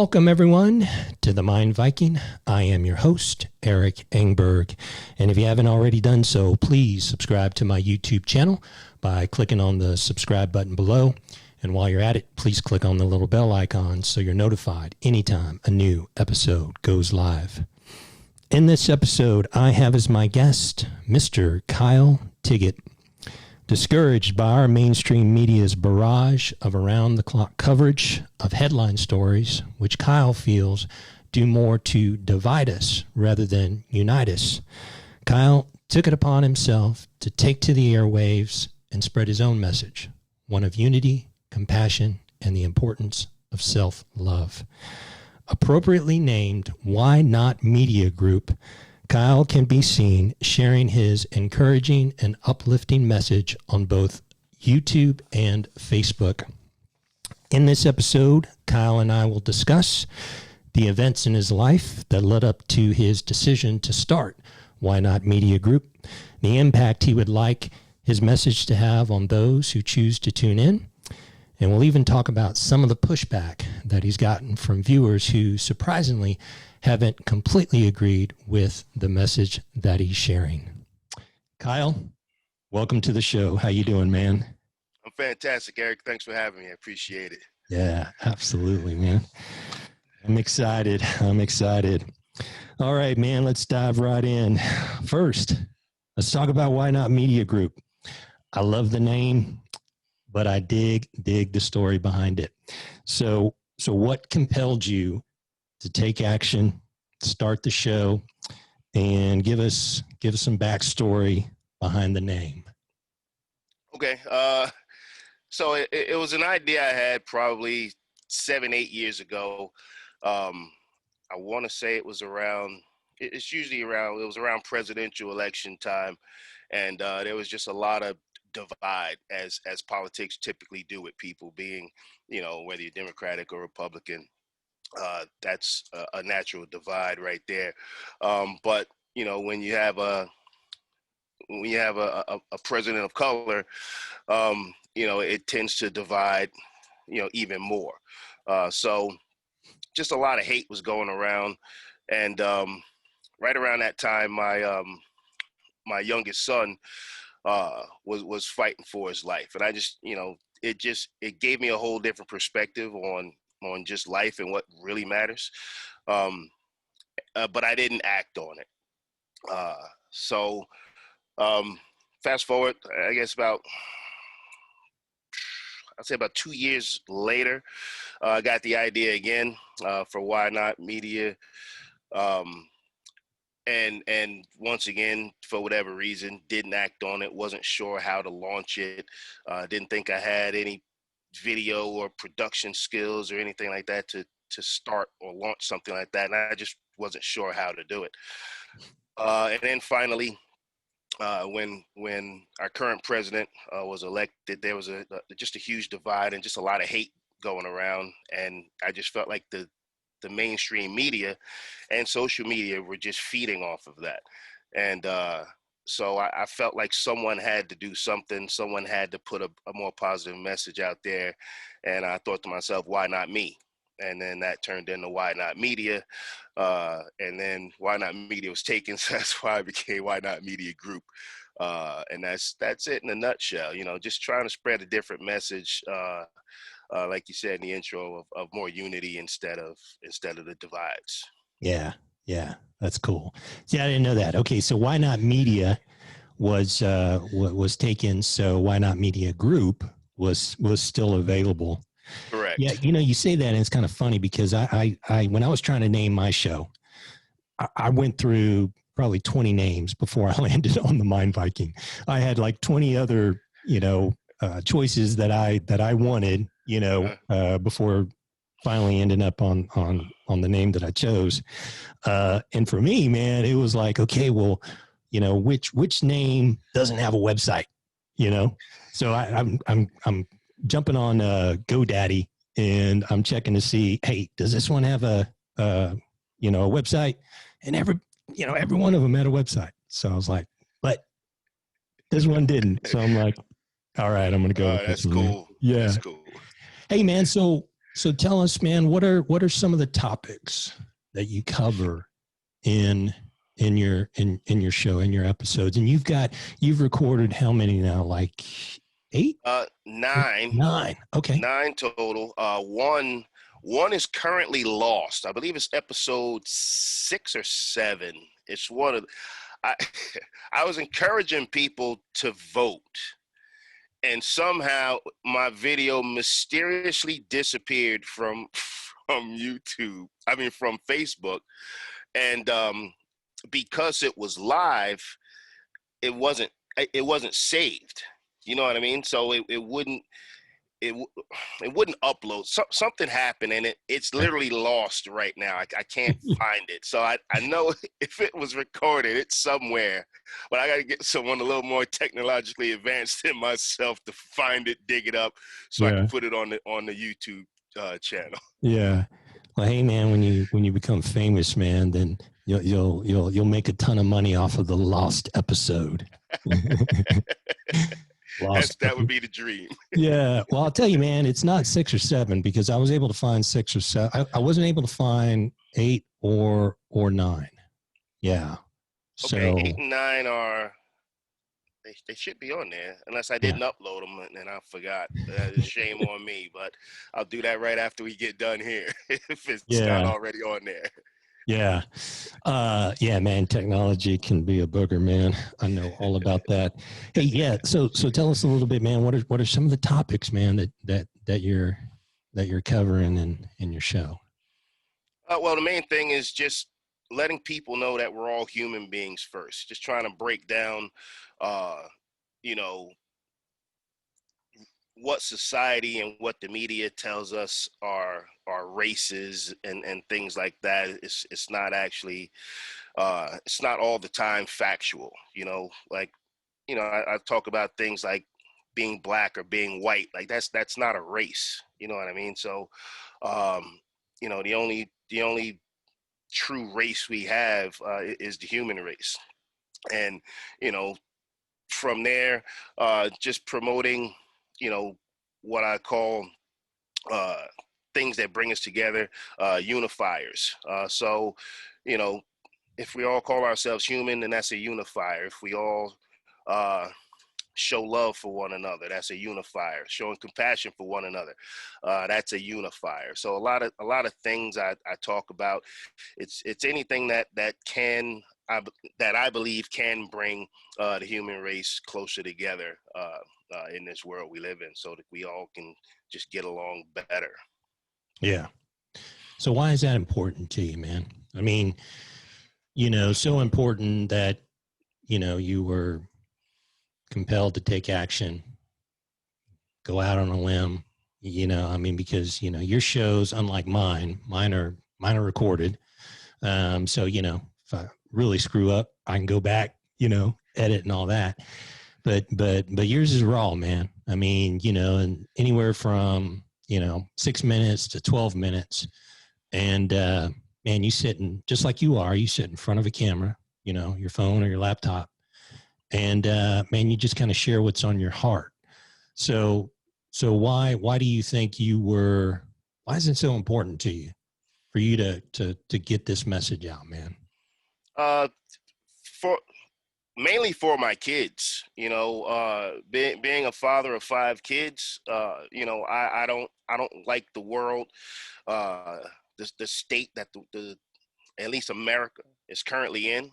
Welcome, everyone, to the Mind Viking. I am your host, Eric Engberg. And if you haven't already done so, please subscribe to my YouTube channel by clicking on the subscribe button below. And while you're at it, please click on the little bell icon so you're notified anytime a new episode goes live. In this episode, I have as my guest, Mr. Kyle Tiggett. Discouraged by our mainstream media's barrage of around-the-clock coverage of headline stories, which Kyle feels do more to divide us rather than unite us, Kyle took it upon himself to take to the airwaves and spread his own message, one of unity, compassion, and the importance of self-love. Appropriately named Why Not Media Group, Kyle can be seen sharing his encouraging and uplifting message on both YouTube and Facebook. In this episode, Kyle and I will discuss the events in his life that led up to his decision to start Why Not Media Group, the impact he would like his message to have on those who choose to tune in, and we'll even talk about some of the pushback that he's gotten from viewers who surprisingly haven't completely agreed with the message that he's sharing. Kyle, welcome to the show. How you doing, man? I'm fantastic, Eric. Thanks for having me. I appreciate it. Yeah, absolutely, man. I'm excited. All right, man, let's dive right in. First, let's talk about Why Not Media Group. I love the name, but I dig the story behind it. So what compelled you to take action, start the show, and give us some backstory behind the name? Okay. So it was an idea I had probably 7-8 years ago. I want to say it was around presidential election time. And there was just a lot of divide as politics typically do with people being, whether you're Democratic or Republican. That's a natural divide right there. But when you have a president of color, it tends to divide, even more. So just a lot of hate was going around, and right around that time, my youngest son was fighting for his life, and I just, it gave me a whole different perspective on just life and what really matters. But I didn't act on it. So fast forward, I guess I'd say about 2 years later, I got the idea again for Why Not Media. And once again, for whatever reason, didn't act on it, wasn't sure how to launch it, didn't think I had any video or production skills or anything like that to start or launch something like that, and I just wasn't sure how to do it. And then finally, when our current president was elected, there was just a huge divide and just a lot of hate going around, and I just felt like the mainstream media and social media were just feeding off of that. And so I felt like someone had to do something. Someone had to put a more positive message out there. And I thought to myself, why not me? And then that turned into Why Not Media. And then Why Not Media was taken. So that's why I became Why Not Media Group. And that's it in a nutshell. Just trying to spread a different message, like you said in the intro, of more unity instead of the divides. Yeah, that's cool. See, I didn't know that. Okay, so Why Not Media was taken. So Why Not Media Group was still available. Correct. Yeah, you say that, and it's kind of funny because I when I was trying to name my show, I went through probably 20 names before I landed on the Mind Viking. I had like 20 other choices that I wanted, before finally ending up on the name that I chose. And for me, man, it was like, okay, well, which name doesn't have a website, So I'm jumping on GoDaddy and I'm checking to see, hey, does this one have a website? And every one of them had a website. So I was like, but this one didn't. So I'm like, all right, I'm going to go with that's this one. cool. Yeah. That's cool. Hey, man, so So tell us, man, what are some of the topics that you cover in your show, in your episodes? And you've recorded how many now? Like 8? 9. 9. Okay. 9 total. One is currently lost. I believe it's episode 6 or 7. It's one of I I was encouraging people to vote, and somehow my video mysteriously disappeared from YouTube. I mean, from Facebook, and because it was live, it wasn't saved. You know what I mean? So it wouldn't it wouldn't upload. Something happened, and it's literally lost right now. I can't find it. So I know if it was recorded, it's somewhere, but I got to get someone a little more technologically advanced than myself to find it, dig it up, so I can put it on the YouTube channel. Yeah. Well, hey man, when you become famous, man, then you'll make a ton of money off of the lost episode. That would be the dream. Yeah. Well, I'll tell you, man, it's not 6 or 7 because I was able to find 6 or 7. I wasn't able to find 8 or 9. Yeah. So okay, 8 and 9 are they should be on there unless I didn't upload them and I forgot. Shame on me, but I'll do that right after we get done here if it's not already on there. Yeah. Yeah, man, technology can be a booger, man. I know all about that. Hey, yeah. So tell us a little bit, man, what are some of the topics, man, that you're covering in your show? Well, the main thing is just letting people know that we're all human beings first. Just trying to break down, what society and what the media tells us are races and things like that. It's not actually it's not all the time factual. I talk about things like being black or being white. Like that's not a race. You know what I mean? So the only true race we have is the human race. And from there, just promoting what I call things that bring us together, unifiers. So if we all call ourselves human, then that's a unifier. If we all show love for one another, that's a unifier. Showing compassion for one another, that's a unifier. So a lot of things I talk about. It's anything that I believe can bring the human race closer together in this world we live in, so that we all can just get along better. Yeah. So why is that important to you, man? I mean, so important that you were compelled to take action, go out on a limb, because, your shows, unlike mine are recorded. So, if I really screw up, I can go back, edit and all that. But yours is raw, man. I mean, and anywhere from, 6 minutes to 12 minutes. And, man, you sit in front of a camera, your phone or your laptop. And, man, you just kind of share what's on your heart. So why do you think why is it so important to you for you to get this message out, man? Mainly for my kids, being a father of 5 kids, I don't like the world, the state that the at least America is currently in.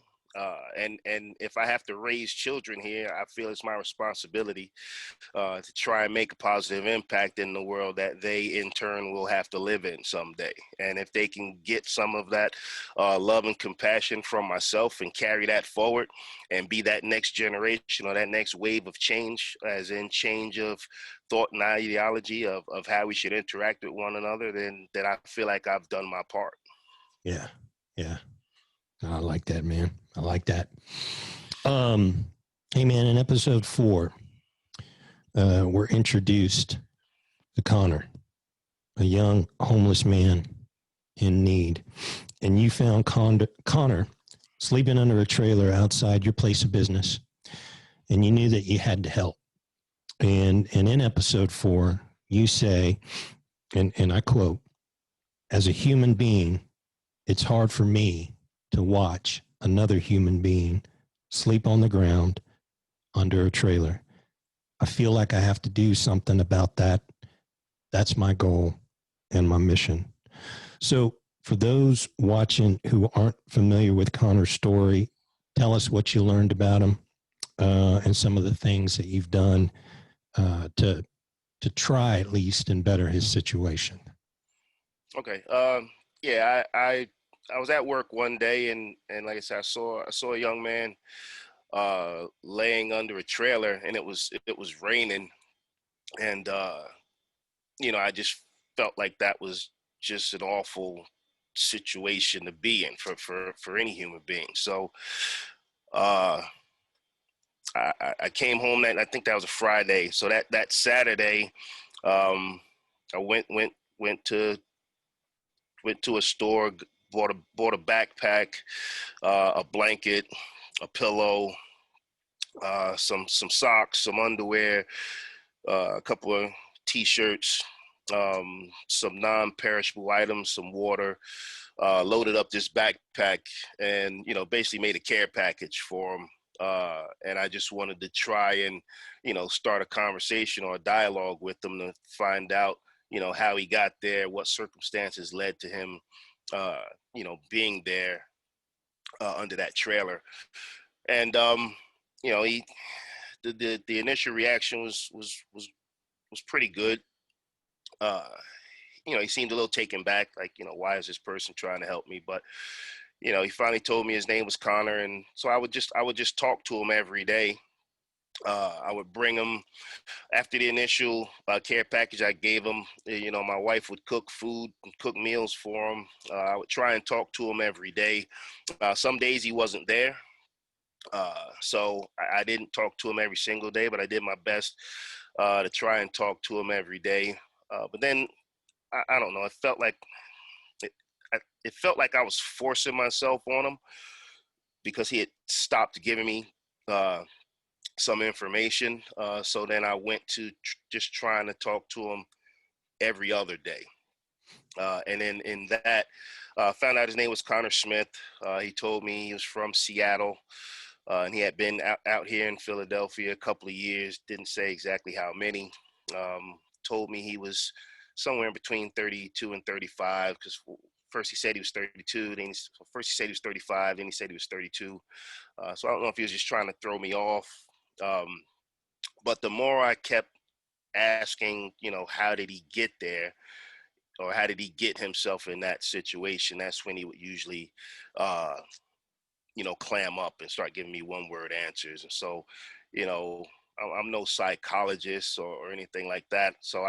And if I have to raise children here, I feel it's my responsibility to try and make a positive impact in the world that they in turn will have to live in someday. And if they can get some of that love and compassion from myself and carry that forward and be that next generation or that next wave of change, as in change of thought and ideology of how we should interact with one another, then I feel like I've done my part. Yeah. Yeah. I like that, man. I like that. Hey, man, in episode 4, we're introduced to Connor, a young homeless man in need. And you found Connor sleeping under a trailer outside your place of business. And you knew that you had to help. And in episode 4, you say and I quote, "As a human being, it's hard for me to watch another human being sleep on the ground under a trailer. I feel like I have to do something about that. That's my goal and my mission." So, for those watching who aren't familiar with Connor's story, tell us what you learned about him and some of the things that you've done to try at least and better his situation. Okay. Yeah, I was at work one day, and like I said, I saw a young man laying under a trailer, and it was raining, and I just felt like that was just an awful situation to be in for any human being. So uh, I came home I think that was a Friday. So that Saturday, I went to a store, bought a backpack, a blanket, a pillow, some socks, some underwear, a couple of t-shirts, some non-perishable items, some water, loaded up this backpack, and basically made a care package for him. And I just wanted to try and start a conversation or a dialogue with him to find out how he got there, what circumstances led to him being there under that trailer. And he the initial reaction was pretty good. uh he seemed a little taken back, like, why is this person trying to help me? But he finally told me his name was Connor, and so I would just talk to him every day. I would bring him after the initial care package I gave him. My wife would cook food and cook meals for him. I would try and talk to him every day. Some days he wasn't there, so I didn't talk to him every single day, but I did my best to try and talk to him every day. But then I don't know. It, it felt like I was forcing myself on him because he had stopped giving me some information. So then I went to just trying to talk to him every other day. And then in that, found out his name was Connor Smith. He told me he was from Seattle, and he had been out here in Philadelphia a couple of years. Didn't say exactly how many. Told me he was somewhere in between 32 and 35, because first he said he was 32, first he said he was 35, then he said he was 32. So I don't know if he was just trying to throw me off. But the more I kept asking, how did he get there? Or how did he get himself in that situation? That's when he would usually, clam up and start giving me one-word answers. And so, I'm no psychologist or anything like that. So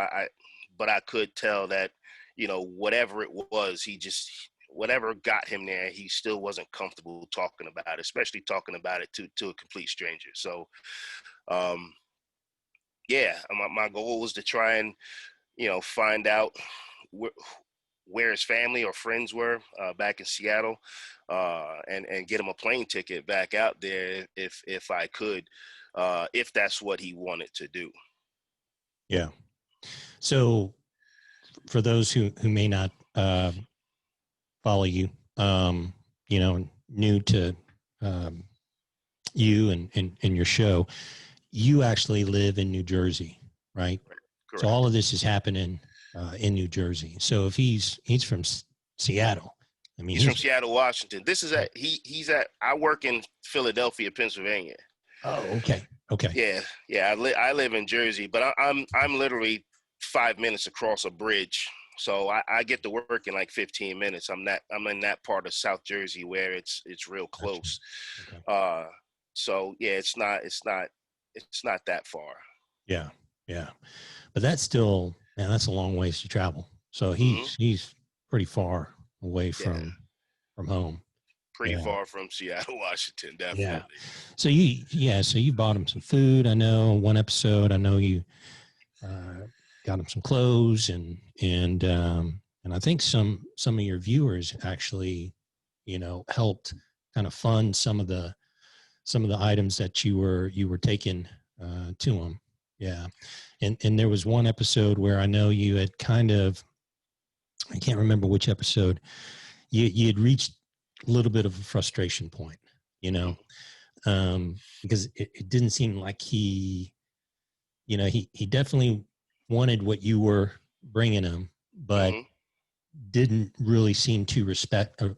but I could tell that, whatever it was, whatever got him there, he still wasn't comfortable talking about it, especially talking about it to a complete stranger. So, yeah, my goal was to try and, find out where his family or friends were back in Seattle, and get him a plane ticket back out there if I could, if that's what he wanted to do. Yeah. So for those who may not follow you, new to you and your show, you actually live in New Jersey, right? Correct. So all of this is happening in New Jersey. So if he's from Seattle, I mean, he's from Seattle, Washington. This is I work in Philadelphia, Pennsylvania. Oh, okay. Okay. Yeah. I live in Jersey, but I'm literally 5 minutes across a bridge. So I get to work in like 15 minutes. I'm in that part of South Jersey where it's real close. Gotcha. Okay. So yeah, it's not that far. Yeah. But that's still, man, that's a long ways to travel. So he's pretty far away from home. Pretty far from Seattle, Washington, definitely. Yeah. So you bought him some food. I know one episode, I know you got him some clothes and I think some of your viewers actually, helped kind of fund some of the items that you were taking to him. Yeah. And there was one episode where I know you had kind of I can't remember which episode, you had reached a little bit of a frustration point, you know, because it didn't seem like he definitely wanted what you were bringing him, but Mm-hmm. didn't really seem too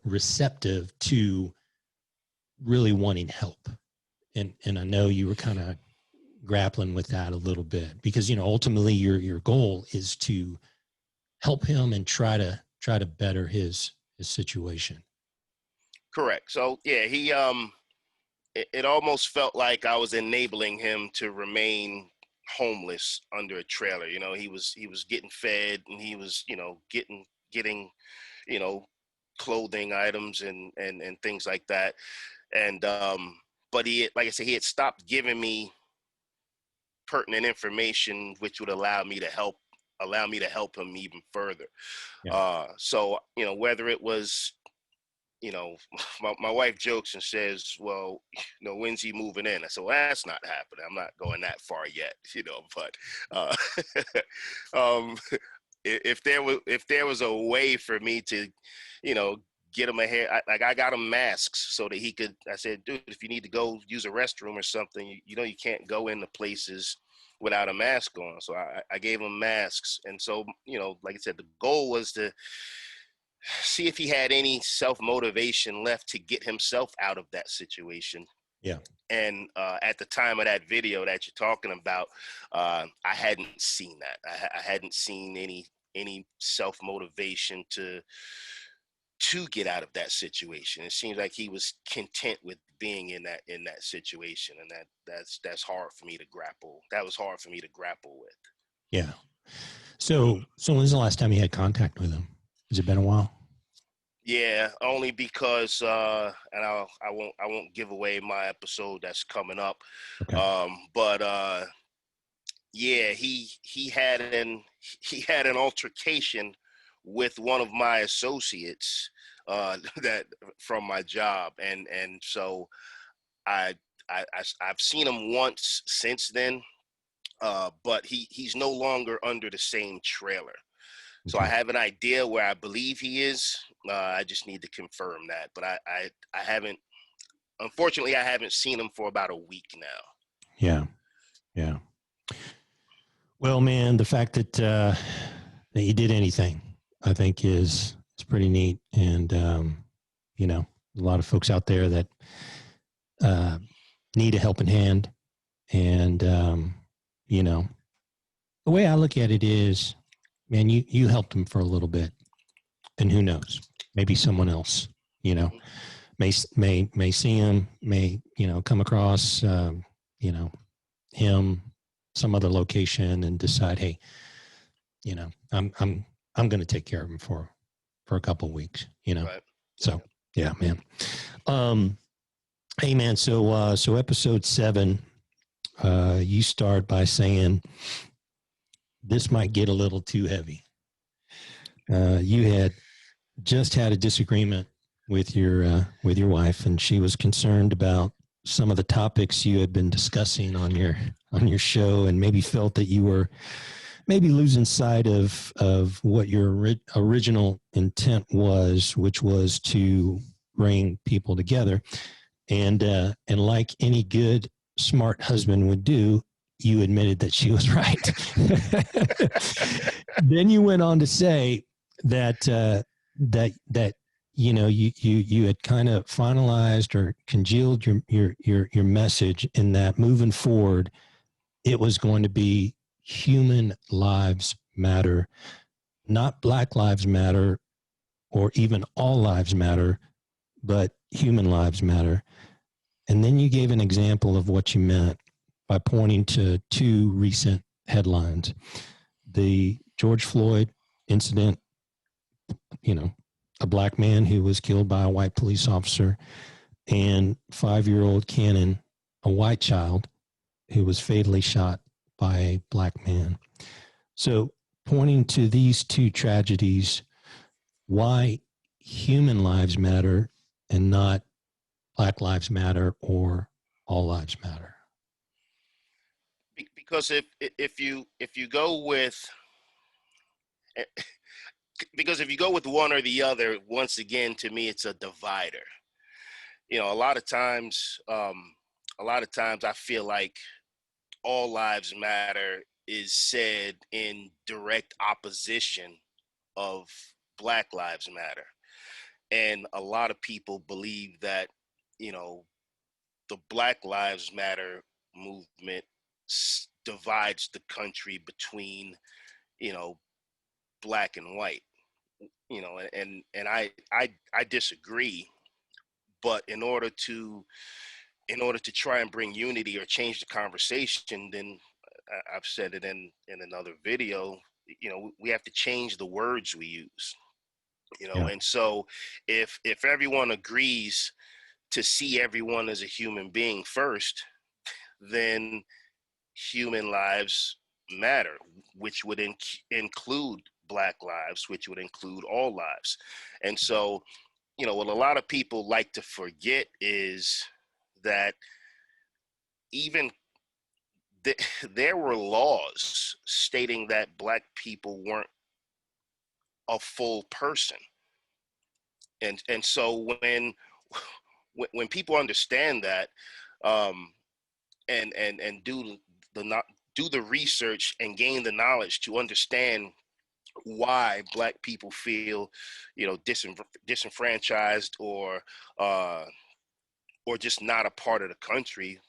receptive to really wanting help. And I know you were kind of grappling with that a little bit because, ultimately your goal is to help him and try to better his situation. Correct. So yeah, it almost felt like I was enabling him to remain homeless under a trailer. He was getting fed, and he was, getting, you know, clothing items and things like that. And but like I said, he had stopped giving me pertinent information, which would allow me to help him even further. Yeah. So whether it was, my wife jokes and says, well, when's he moving in? I said, well, that's not happening. I'm not going that far yet, but uh, um, if there was a way for me to, you know, get him I got him masks so that he could. I said, dude, if you need to go use a restroom or something, you can't go into places without a mask on. So I gave him masks, and so like I said, the goal was to see if he had any self motivation left to get himself out of that situation. Yeah. And at the time of that video that you're talking about, I hadn't seen that. I hadn't seen any self motivation to get out of that situation. It seems like he was content with being in that situation, and that's hard for me to grapple. That was hard for me to grapple with. Yeah. So when's the last time you had contact with him? Has it been a while? Yeah, only because and I won't give away my episode that's coming up. Okay. But yeah, he had an altercation with one of my associates that from my job, and so I, I've seen him once since then, but he's no longer under the same trailer. So I Okay. have an idea where I believe he is. I just need to confirm that, but I haven't. Unfortunately, I haven't seen him for about a week now. Yeah. Yeah. Well, man, the fact that you did anything, I think is pretty neat. And a lot of folks out there that uh, need a helping hand. And you know, the way I look at it is, man, you helped them for a little bit, and who knows, maybe someone else, Mm-hmm. may see him, may come across him some other location and decide, hey, I'm going to take care of him for a couple of weeks, Right. So Yeah. yeah, man. Um, hey, man. So episode 7, you start by saying this might get a little too heavy. You had just had a disagreement with your wife, and she was concerned about some of the topics you had been discussing on your show, and maybe felt that you were maybe losing sight of what your original intent was, which was to bring people together. And like any good smart husband would do, you admitted that she was right. Then you went on to say that that you had kind of finalized or congealed your message in that moving forward, it was going to be human lives matter, not Black Lives Matter or even all lives matter, but human lives matter. And then you gave an example of what you meant by pointing to 2 recent headlines: the George Floyd incident, a Black man who was killed by a white police officer, and 5-year-old Cannon, a white child who was fatally shot by a Black man. So, pointing to these 2 tragedies, why human lives matter and not Black Lives Matter or all lives matter. Because if you go with because if you go with one or the other, once again, to me, it's a divider. You know, a lot of times I feel like all lives matter is said in direct opposition of Black Lives Matter. And a lot of people believe that, you know, the Black Lives Matter movement divides the country between, you know, black and white, you know, and I disagree. But in order to try and bring unity or change the conversation, then I've said it in another video, you know, we have to change the words we use, you know. Yeah. And so if everyone agrees to see everyone as a human being first, then human lives matter, which would include Black lives, which would include all lives. And so, you know, what a lot of people like to forget is that even there were laws stating that Black people weren't a full person. And so when people understand that, and do the research and gain the knowledge to understand why Black people feel, you know, disenfranchised or just not a part of the country,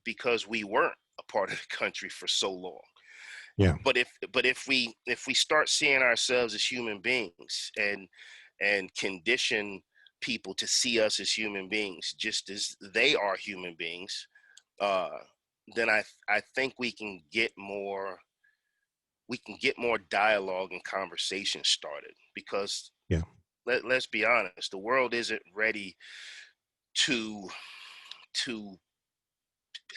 because we weren't a part of the country for so long. Yeah. But if we start seeing ourselves as human beings and condition people to see us as human beings just as they are human beings, then I think we can get more dialogue and conversation started. Because Yeah. let's be honest, the world isn't ready to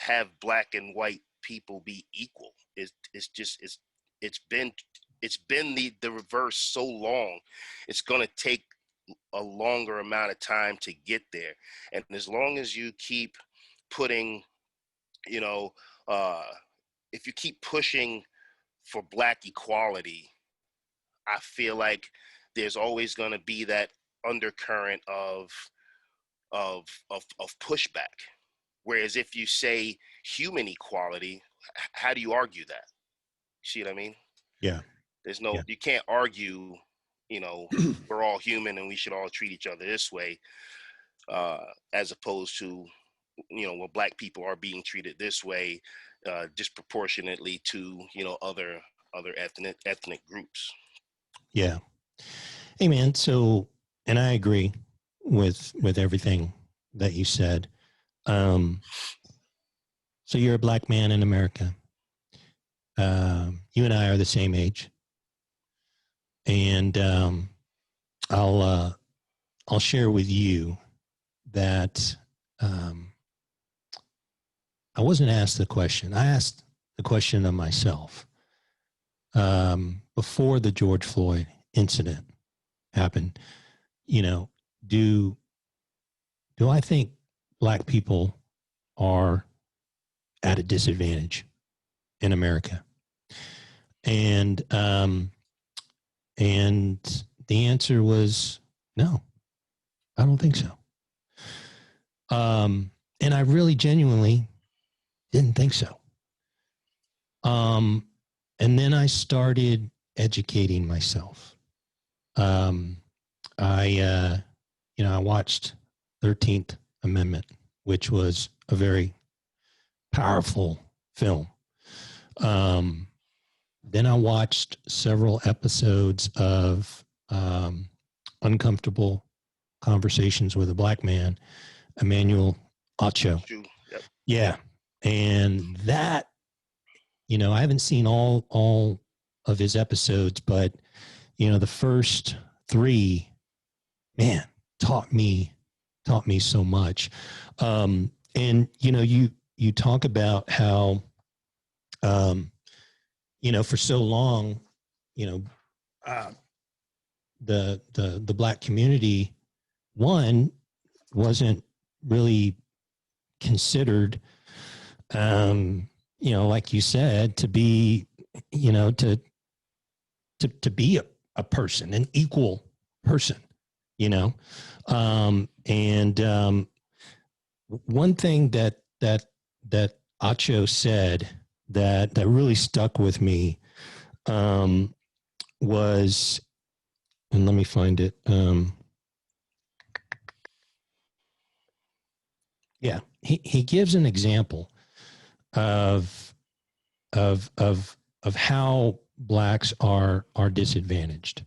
have Black and white people be equal. It's been the reverse so long. It's going to take a longer amount of time to get there. And as long as you keep putting, you know, if you keep pushing for Black equality, I feel like there's always going to be that undercurrent of pushback. Whereas if you say human equality, how do you argue that? See what I mean? Yeah. You can't argue, you know, we're all human and we should all treat each other this way, as opposed to, you know, well, Black people are being treated this way, disproportionately to, you know, other ethnic groups. Yeah. Hey, man. So, and I agree with everything that you said. So you're a Black man in America. You and I are the same age, and I'll share with you that I wasn't asked the question. I asked the question of myself before the George Floyd incident happened. You know, do I think Black people are at a disadvantage in America? And the answer was no, I don't think so. And I really genuinely didn't think so. And then I started educating myself. I watched 13th Amendment, which was a very powerful film. Then I watched several episodes of Uncomfortable Conversations with a Black Man, Emmanuel Acho. Yep. Yeah. And that, you know, I haven't seen all of his episodes, but, you know, the first 3, man, taught me so much. And, you know, you talk about how, you know, for so long, you know, the Black community, one, wasn't really considered, you know, like you said, to be, you know, to be a person, an equal person, you know? And one thing that Acho said that really stuck with me was, and let me find it. Yeah, he gives an example of how blacks are disadvantaged.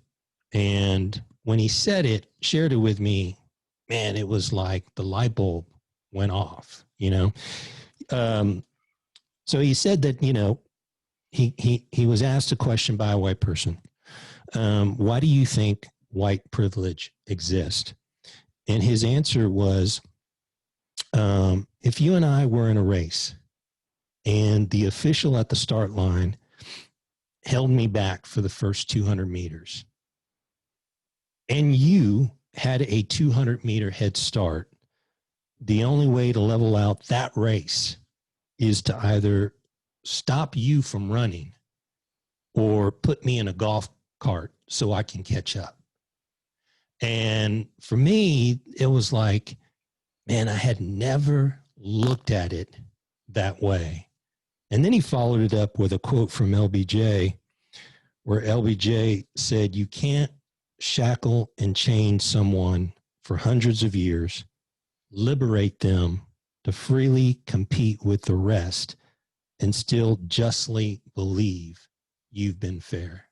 And when he said it, shared it with me, man, it was like the light bulb went off, you know? So he said that, you know, he was asked a question by a white person. Why do you think white privilege exists? And his answer was, if you and I were in a race and the official at the start line held me back for the first 200 meters, and you had a 200-meter head start, the only way to level out that race is to either stop you from running or put me in a golf cart so I can catch up. And for me, it was like, man, I had never looked at it that way. And then he followed it up with a quote from LBJ, where LBJ said, you can't shackle and chain someone for hundreds of years, liberate them to freely compete with the rest, and still justly believe you've been fair.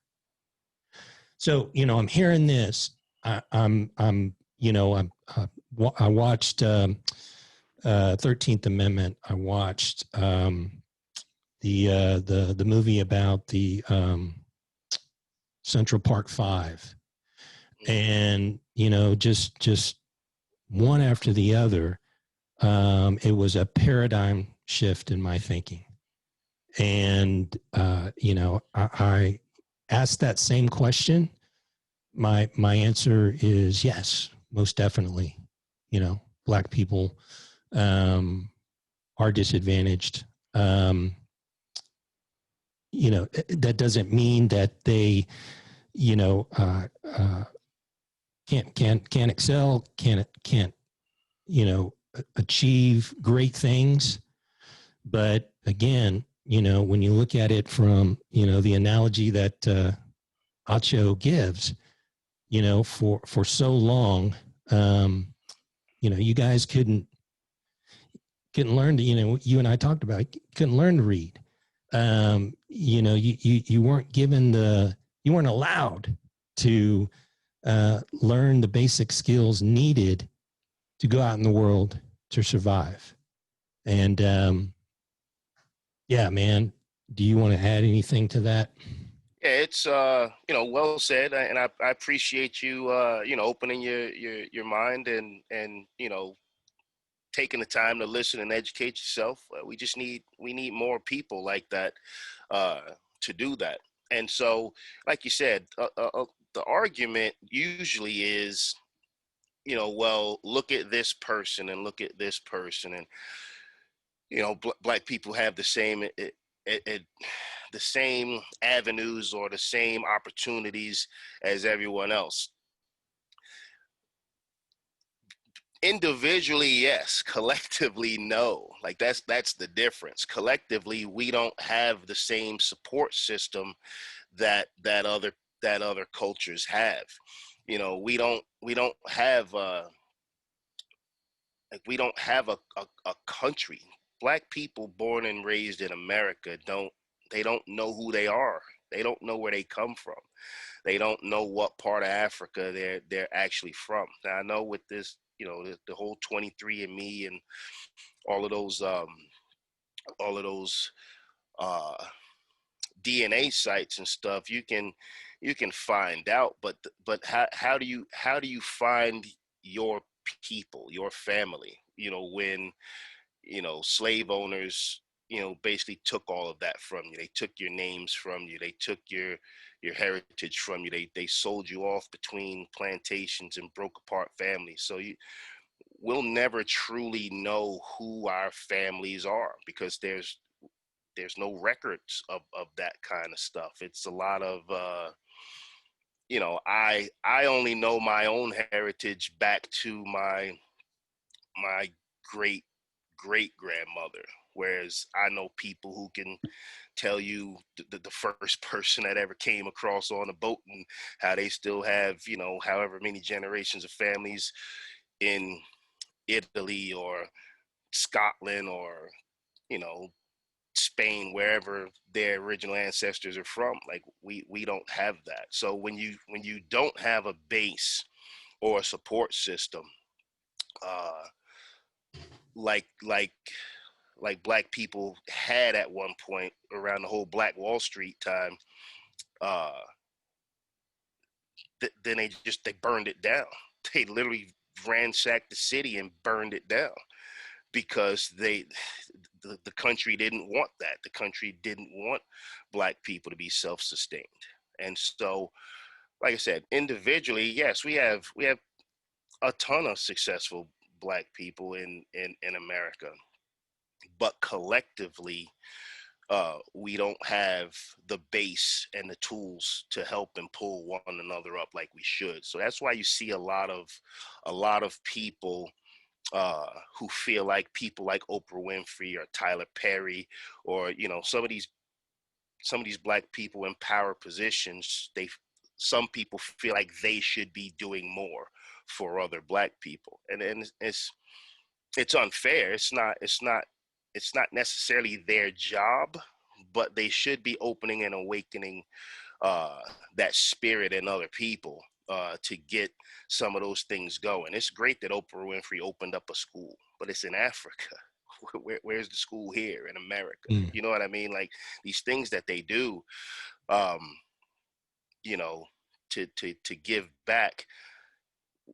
So, you know, I'm hearing this. I'm, you know, I watched 13th Amendment. I watched the movie about the Central Park Five, and you know, just one after the other, it was a paradigm shift in my thinking. And you know, I asked that same question. My answer is yes, most definitely. You know, black people are disadvantaged. You know, that doesn't mean that they, you know, can't excel, can't you know, achieve great things. But again, you know, when you look at it from, you know, the analogy that Acho gives, you know, for so long, you know, you guys couldn't learn to, you know, you and I talked about it, couldn't learn to read. You know, you weren't given you weren't allowed to learn the basic skills needed to go out in the world to survive. And yeah, man, do you want to add anything to that? Yeah, it's you know, well said, and I appreciate you you know, opening your mind and you know, taking the time to listen and educate yourself. We need more people like that uh, to do that. And so, like you said, the argument usually is, you know, well, look at this person and look at this person, and you know, black people have the same the same avenues or the same opportunities as everyone else. Individually, yes. Collectively, no. Like that's the difference. Collectively, we don't have the same support system that other cultures have. You know, we don't have like we don't have a country. Black people born and raised in America don't know who they are. They don't know where they come from. They don't know what part of Africa they're actually from. Now I know with this, you know, the whole 23andMe and all of those all of those uh, DNA sites and stuff, you can find out. But how do you find your people, your family? You know, when you know slave owners, you know, basically took all of that from you. They took your names from you. They took your heritage from you. They sold you off between plantations and broke apart families. So we'll never truly know who our families are because there's no records of that kind of stuff. It's a lot of you know, I only know my own heritage back to my great great grandmother, whereas I know people who can tell you the first person that ever came across on a boat and how they still have, you know, however many generations of families in Italy or Scotland or, you know, Spain, wherever their original ancestors are from. Like we don't have that. So when you don't have a base or a support system, uh, like like like black people had at one point around the whole Black Wall Street time, uh, then they burned it down. They literally ransacked the city and burned it down because the country didn't want that. The country didn't want black people to be self-sustained. And so, like I said, individually, yes, we have a ton of successful black people in America, but collectively, we don't have the base and the tools to help and pull one another up like we should. So that's why you see a lot of people who feel like people like Oprah Winfrey or Tyler Perry, or, you know, some of these black people in power positions, some people feel like they should be doing more for other black people, and it's unfair. It's not necessarily their job, but they should be opening and awakening that spirit in other people to get some of those things going. It's great that Oprah Winfrey opened up a school, but it's in Africa. Where's the school here in America? Mm. You know what I mean? Like these things that they do, um, you know, to give back.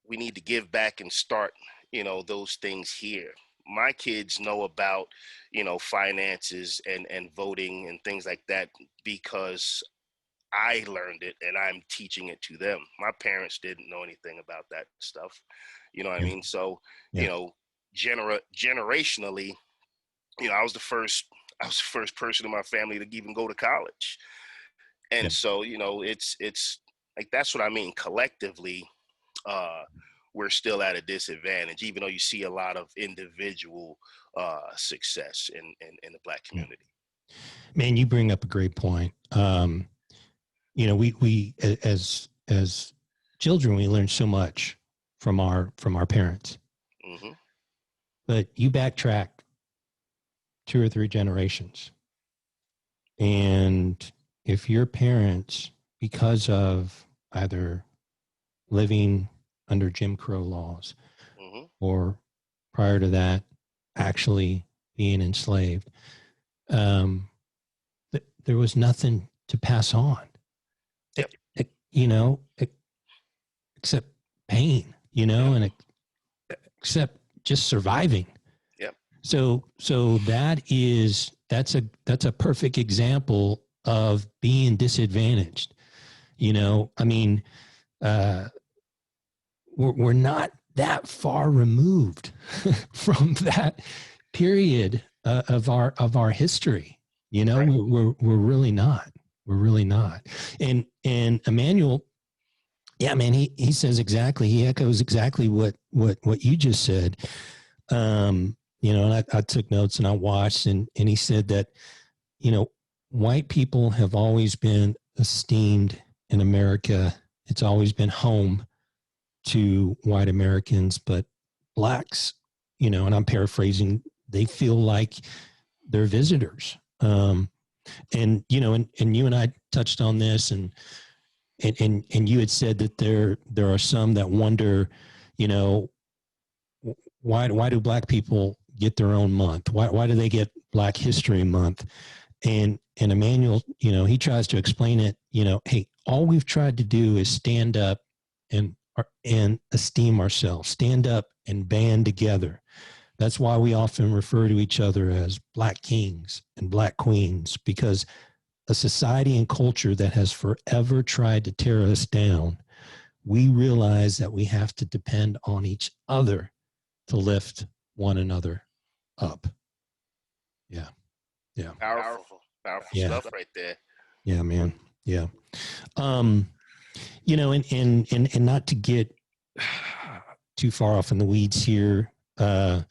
We need to give back and start, you know, those things here. My kids know about, you know, finances and voting and things like that because I learned it and I'm teaching it to them. My parents didn't know anything about that stuff. You know what Yeah. I mean? So, Yeah. you know, generationally, you know, I was the first person in my family to even go to college. And Yeah. so, you know, it's like, that's what I mean. Collectively, we're still at a disadvantage, even though you see a lot of individual success in the black community. Man, you bring up a great point. You know, we as children, we learn so much from our parents, Mm-hmm. but you backtrack 2 or 3 generations, and if your parents, because of either living under Jim Crow laws Mm-hmm. or prior to that actually being enslaved, there was nothing to pass on. Yep. You know, except pain, you know, Yep. and except just surviving. Yep. So that's a perfect example of being disadvantaged. You know, I mean, we're not that far removed from that period of our history. You know, Right. we're really not. We're really not. And Emmanuel, yeah, man, he says exactly. He echoes exactly what you just said. You know, and I took notes and I watched, and he said that, you know, white people have always been esteemed in America. It's always been home to white Americans, but blacks, you know, and I'm paraphrasing, they feel like they're visitors. And you know, and you and I touched on this, and you had said that there are some that wonder, you know, why do black people get their own month? Why do they get Black History Month? And Emmanuel, you know, he tries to explain it. You know, hey, all we've tried to do is stand up and esteem ourselves, stand up and band together. That's why we often refer to each other as Black kings and Black queens, because a society and culture that has forever tried to tear us down, we realize that we have to depend on each other to lift one another up. Yeah. Yeah. Powerful Yeah. stuff right there. Yeah, man. Yeah. Um, And not to get too far off in the weeds here, and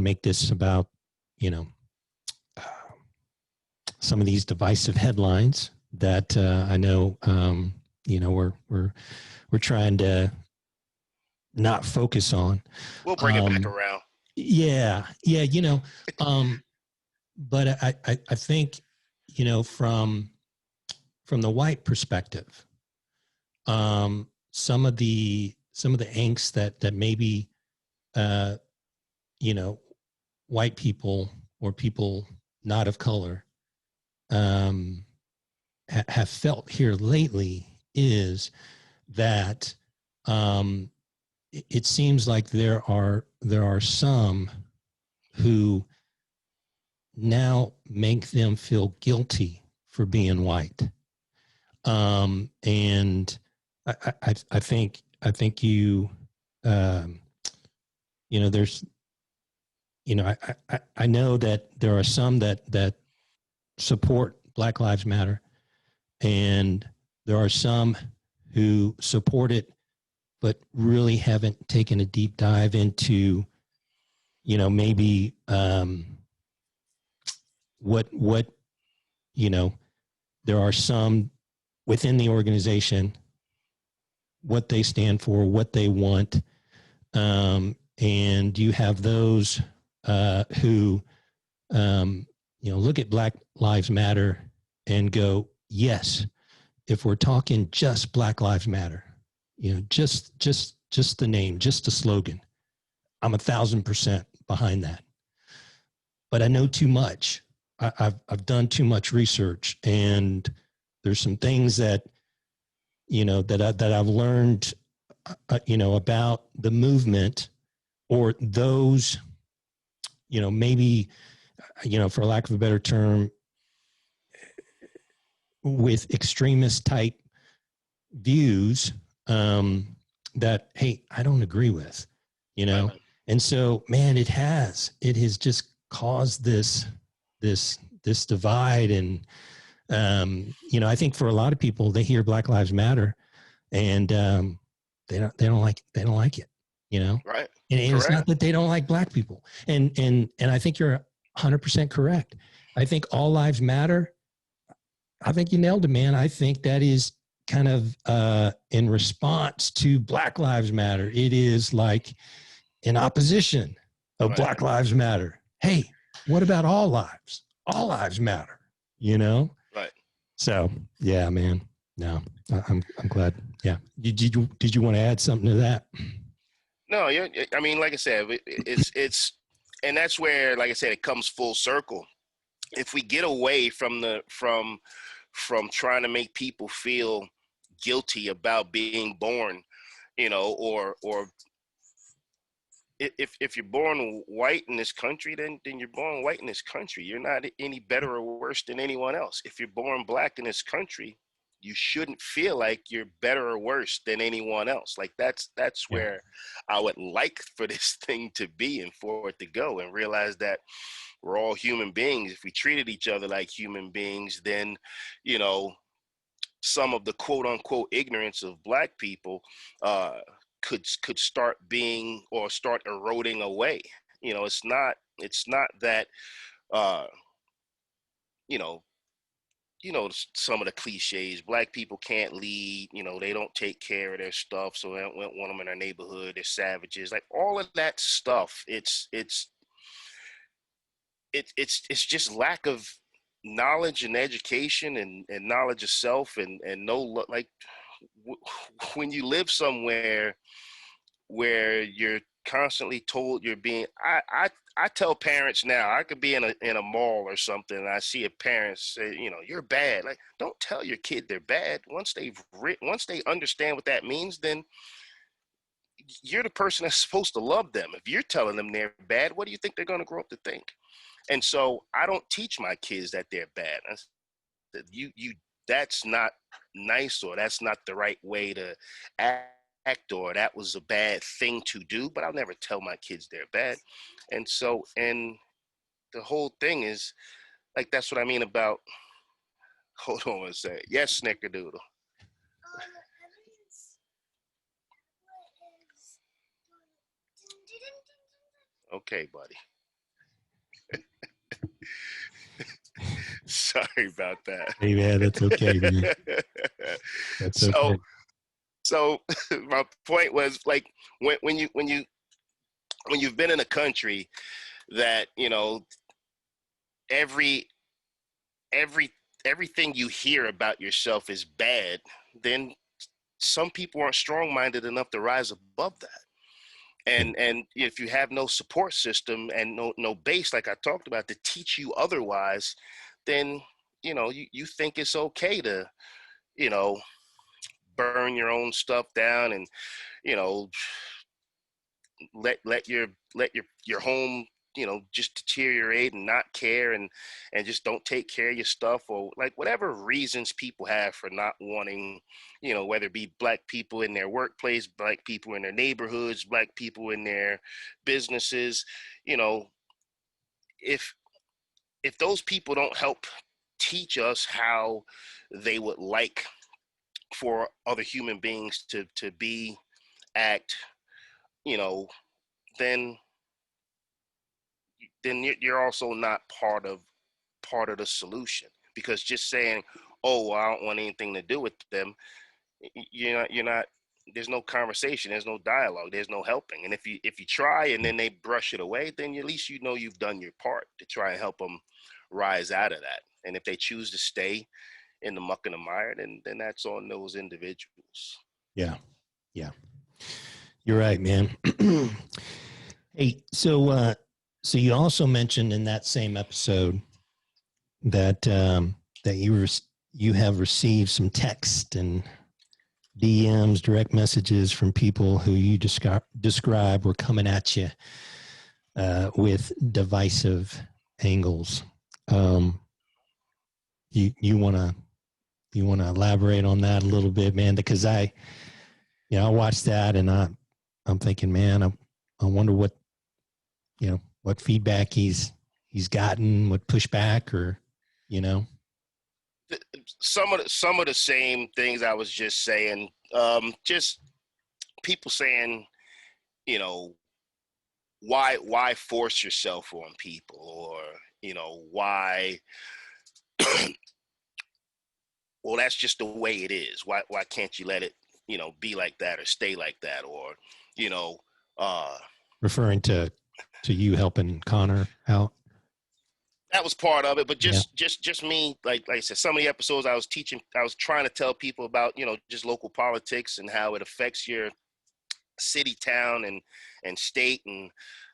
make this about, some of these divisive headlines that I know, we're trying to not focus on. We'll bring it back around. Yeah. But I think, from the white perspective, some of the angst that maybe, white people or people not of color have felt here lately is that it seems like there are some who now make them feel guilty for being white. And I think there's, I know that there are some that support Black Lives Matter, and there are some who support it, but really haven't taken a deep dive into, maybe what there are some within the organization, what they stand for, what they want, and you have those who look at Black Lives Matter and go, yes, if we're talking just Black Lives Matter, just the name, just the slogan, I'm 1,000% behind that. But I know too much. I've done too much research, and there's some things that that I've learned about the movement, or those maybe for lack of a better term, with extremist type views that, hey, I don't agree with, Right. And so, man, it has just caused this divide. And I think for a lot of people, they hear Black Lives Matter, and they don't like it, Right. And it's not that they don't like Black people. And I think you're 100% correct. I think all lives matter. I think you nailed it, man. I think that is kind of in response to Black Lives Matter. It is like in opposition of Right. Black Lives Matter. Hey, what about all lives? All lives matter, Right. So, yeah, man. No, I'm glad. Yeah. Did you want to add something to that? No, I mean, like I said, it's, and that's where, like I said, it comes full circle. If we get away from trying to make people feel guilty about being born, or if you're born white in this country, then you're born white in this country. You're not any better or worse than anyone else. If you're born Black in this country, you shouldn't feel like you're better or worse than anyone else. Like that's where I would like for this thing to be, and for it to go, and realize that we're all human beings. If we treated each other like human beings, then, some of the quote unquote ignorance of Black people could start being, or start eroding away. It's not that uh, you know some of the cliches. Black people can't lead. They don't take care of their stuff, so they don't want them in their neighborhood. They're savages. Like all of that stuff. It's just lack of knowledge and education, and knowledge of self, and no, like when you live somewhere where you're constantly told you're being, I tell parents now, I could be in a mall or something, and I see a parent say, you're bad. Like, don't tell your kid they're bad. Once they understand what that means, then you're the person that's supposed to love them. If you're telling them they're bad, what do you think they're going to grow up to think? And so I don't teach my kids that they're bad. That's not nice, or that's not the right way to act, or that was a bad thing to do. But I'll never tell my kids they're bad. And so, and the whole thing is, like, that's what I mean about, hold on a second. Yes, Snickerdoodle. Okay, buddy. Sorry about that. Hey man, that's okay, man. That's so okay. so my point was, like, when you've been in a country that, you know, every every everything you hear about yourself is bad, then some people aren't strong-minded enough to rise above that. And if you have no support system and no base, like I talked about, to teach you otherwise, then, you know, you think it's okay to, you know, burn your own stuff down, and, you know, let your home, you know, just deteriorate and not care, and just don't take care of your stuff, or like whatever reasons people have for not wanting, you know, whether it be black people in their workplace, black people in their neighborhoods, black people in their businesses. You know, if those people don't help teach us how they would like for other human beings to be, act, you know, then you're also not part of the solution. Because just saying, oh, well, I don't want anything to do with them, you're not there's no conversation, there's no dialogue, there's no helping. And if you try and then they brush it away, then at least, you know, you've done your part to try and help them rise out of that. And if they choose to stay in the muck and the mire, then that's on those individuals. Yeah. Yeah. You're right, man. Hey, so you also mentioned in that same episode that that you have received some text and DMs, direct messages from people who you describe were coming at you with divisive angles. You want to elaborate on that a little bit, man? Because I watched that and I'm thinking, man, I wonder what what feedback he's gotten, what pushback, or you know. Some of the same things I was just saying. Just people saying, you know, why force yourself on people, or, you know, why well, that's just the way it is. Why can't you let it, you know, be like that or stay like that? Or, you know, Referring to you helping Connor out. that was part of it. But Yeah. just me, like I said, some of the episodes I was trying to tell people about, you know, just local politics and how it affects your city, town, and state. And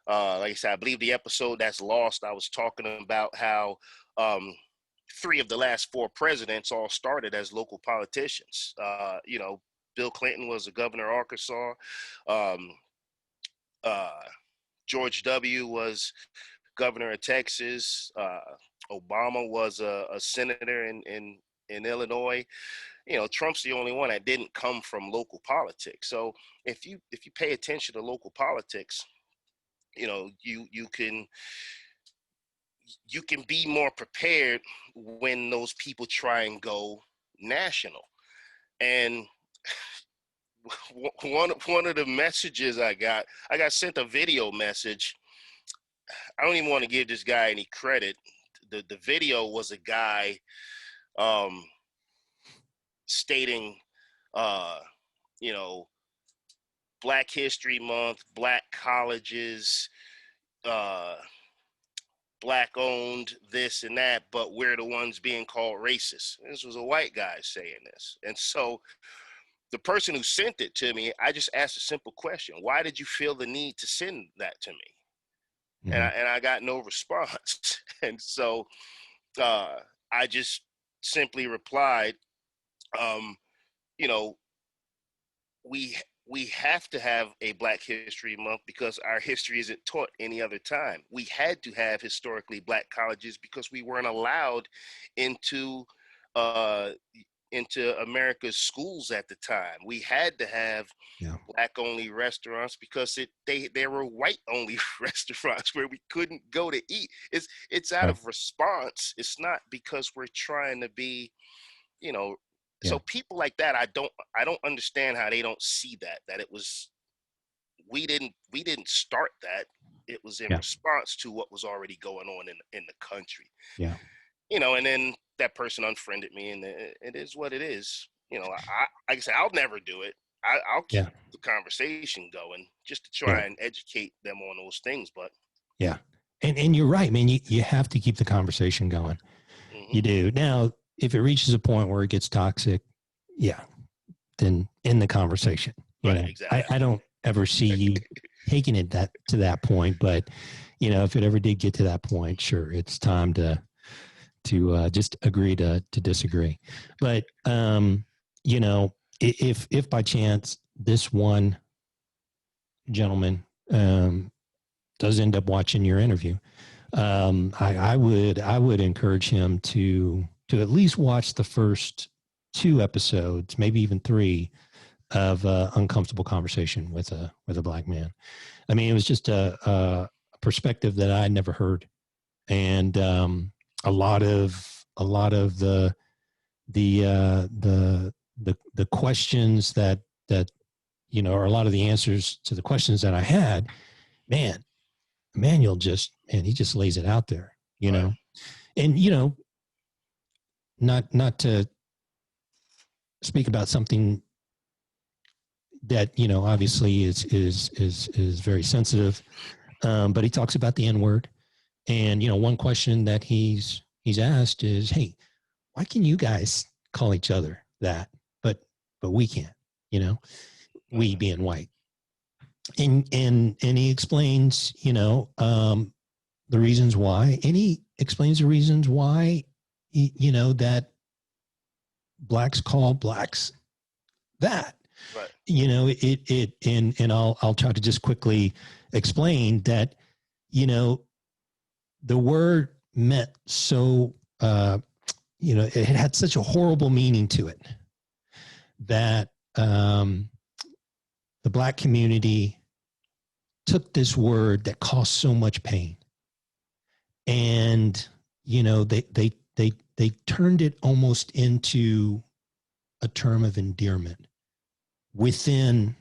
like I said, I believe the episode that's lost, I was talking about how 3 of the last 4 presidents all started as local politicians. You know, Bill Clinton was the governor of Arkansas. Um, uh, George W. was governor of Texas. Obama was a senator in Illinois. You know, Trump's the only one that didn't come from local politics. So if you pay attention to local politics, you know, you can be more prepared when those people try and go national. And one of the messages I got sent a video message. I don't even want to give this guy any credit. The video was a guy stating, you know, Black History Month, black colleges, black owned, this and that, but we're the ones being called racist. This was a white guy saying this. And so the person who sent it to me, I just asked a simple question: why did you feel the need to send that to me? Mm-hmm. And I got no response. And so I just simply replied, you know, we have to have a Black History Month because our history isn't taught any other time. We had to have historically black colleges because we weren't allowed into uh, America's schools at the time. We had to have black only restaurants because they were white only restaurants where we couldn't go to eat. It's out of response. It's not because we're trying to be, you know. So people like that, I don't understand how they don't see that it was we didn't start that. It was in response to what was already going on in the country. Yeah. And then that person unfriended me, and it is what it is. Like I said, I'll never do it. I'll keep the conversation going just to try and educate them on those things. But yeah, and you're right, man. You have to keep the conversation going. Mm-hmm. You do. Now, if it reaches a point where it gets toxic, then end the conversation. Exactly. I don't ever see you taking it to that point, but if it ever did get to that point, sure, it's time to just agree to disagree. But if by chance this one gentleman does end up watching your interview, I would encourage him to at least watch the first 2 episodes, maybe even 3, of Uncomfortable Conversation with a Black Man. I mean, it was just a perspective that I never heard, and a lot of the questions that or a lot of the answers to the questions that I had, man, Emmanuel he just lays it out there, know, and not to speak about something that obviously is very sensitive, but he talks about the N-word, and one question that he's asked is, hey, why can you guys call each other that, but we can't, we being white, and he explains the reasons why, and he explains the reasons why that blacks call blacks that. Right. And I'll try to just quickly explain that, the word meant so, it had such a horrible meaning to it that the Black community took this word that caused so much pain, and they turned it almost into a term of endearment within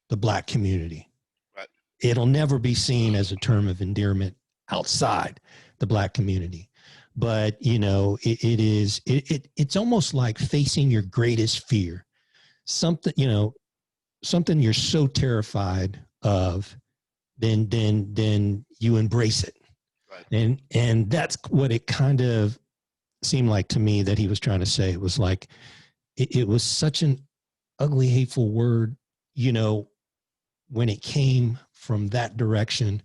the Black community. Right. It'll never be seen as a term of endearment outside the Black community. But, it's almost like facing your greatest fear, something you're so terrified of, then you embrace it. Right. And that's what it kind of seemed like to me that he was trying to say. It was like, it was such an ugly, hateful word, when it came from that direction,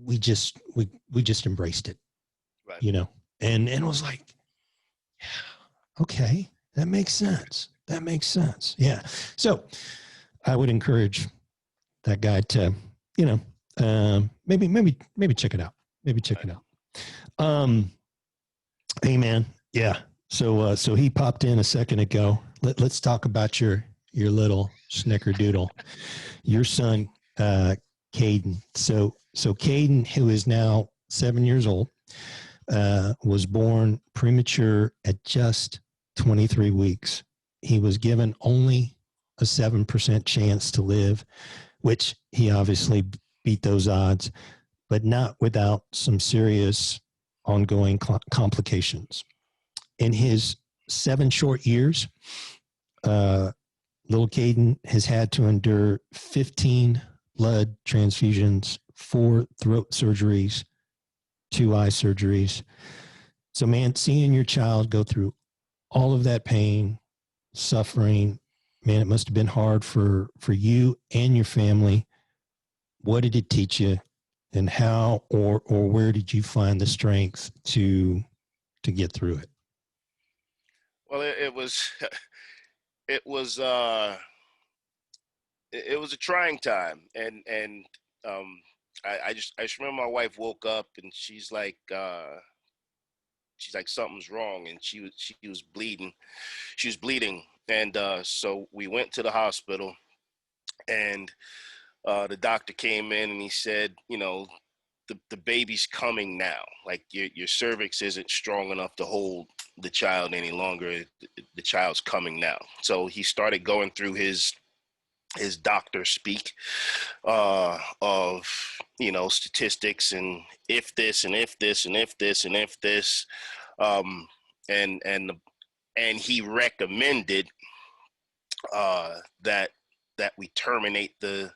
we just embraced it, right. And it was like, okay, that makes sense. Yeah. So I would encourage that guy to, maybe check it out. Hey man. Yeah. So he popped in a second ago. Let's talk about your little snickerdoodle, your son, Kaiden. So Kaiden, who is now 7 years old, was born premature at just 23 weeks. He was given only a 7% chance to live, which he obviously beat those odds, but not without some serious ongoing complications. In his 7 short years, little Kaiden has had to endure 15 blood transfusions, 4 throat surgeries, 2 eye surgeries. So, man, seeing your child go through all of that pain, suffering, man, it must have been hard for you and your family. What did it teach you, and how or where did you find the strength to get through it? Well, it was a trying time, and I just remember my wife woke up and she's like something's wrong, and she was bleeding. She was bleeding, and so we went to the hospital, and the doctor came in and he said, the baby's coming now. Like your cervix isn't strong enough to hold the child any longer. The child's coming now. So he started going through his his doctor speak of, statistics and if this and if this and if this and if this, um, and he recommended that we terminate the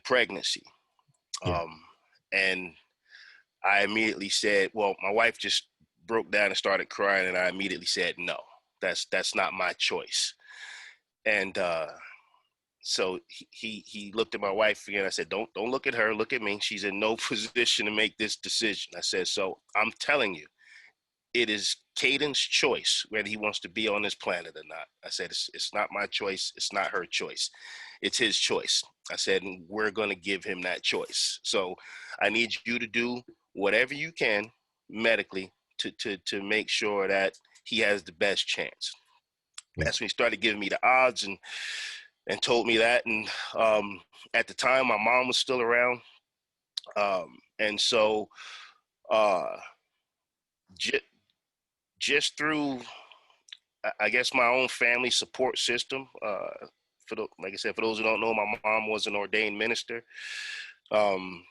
pregnancy. Yeah. And I immediately said, well, my wife just broke down and started crying, and I immediately said, no, that's not my choice. And so he looked at my wife again. I said, don't look at her, look at me. She's in no position to make this decision. I said, so I'm telling you, it is Kaiden's choice whether he wants to be on this planet or not. I said, it's not my choice. It's not her choice. It's his choice. I said, and we're going to give him that choice. So I need you to do whatever you can medically to make sure that he has the best chance. Yeah. That's when he started giving me the odds and told me that. And at the time, my mom was still around. And so just through, I guess, my own family support system, like I said, for those who don't know, my mom was an ordained minister for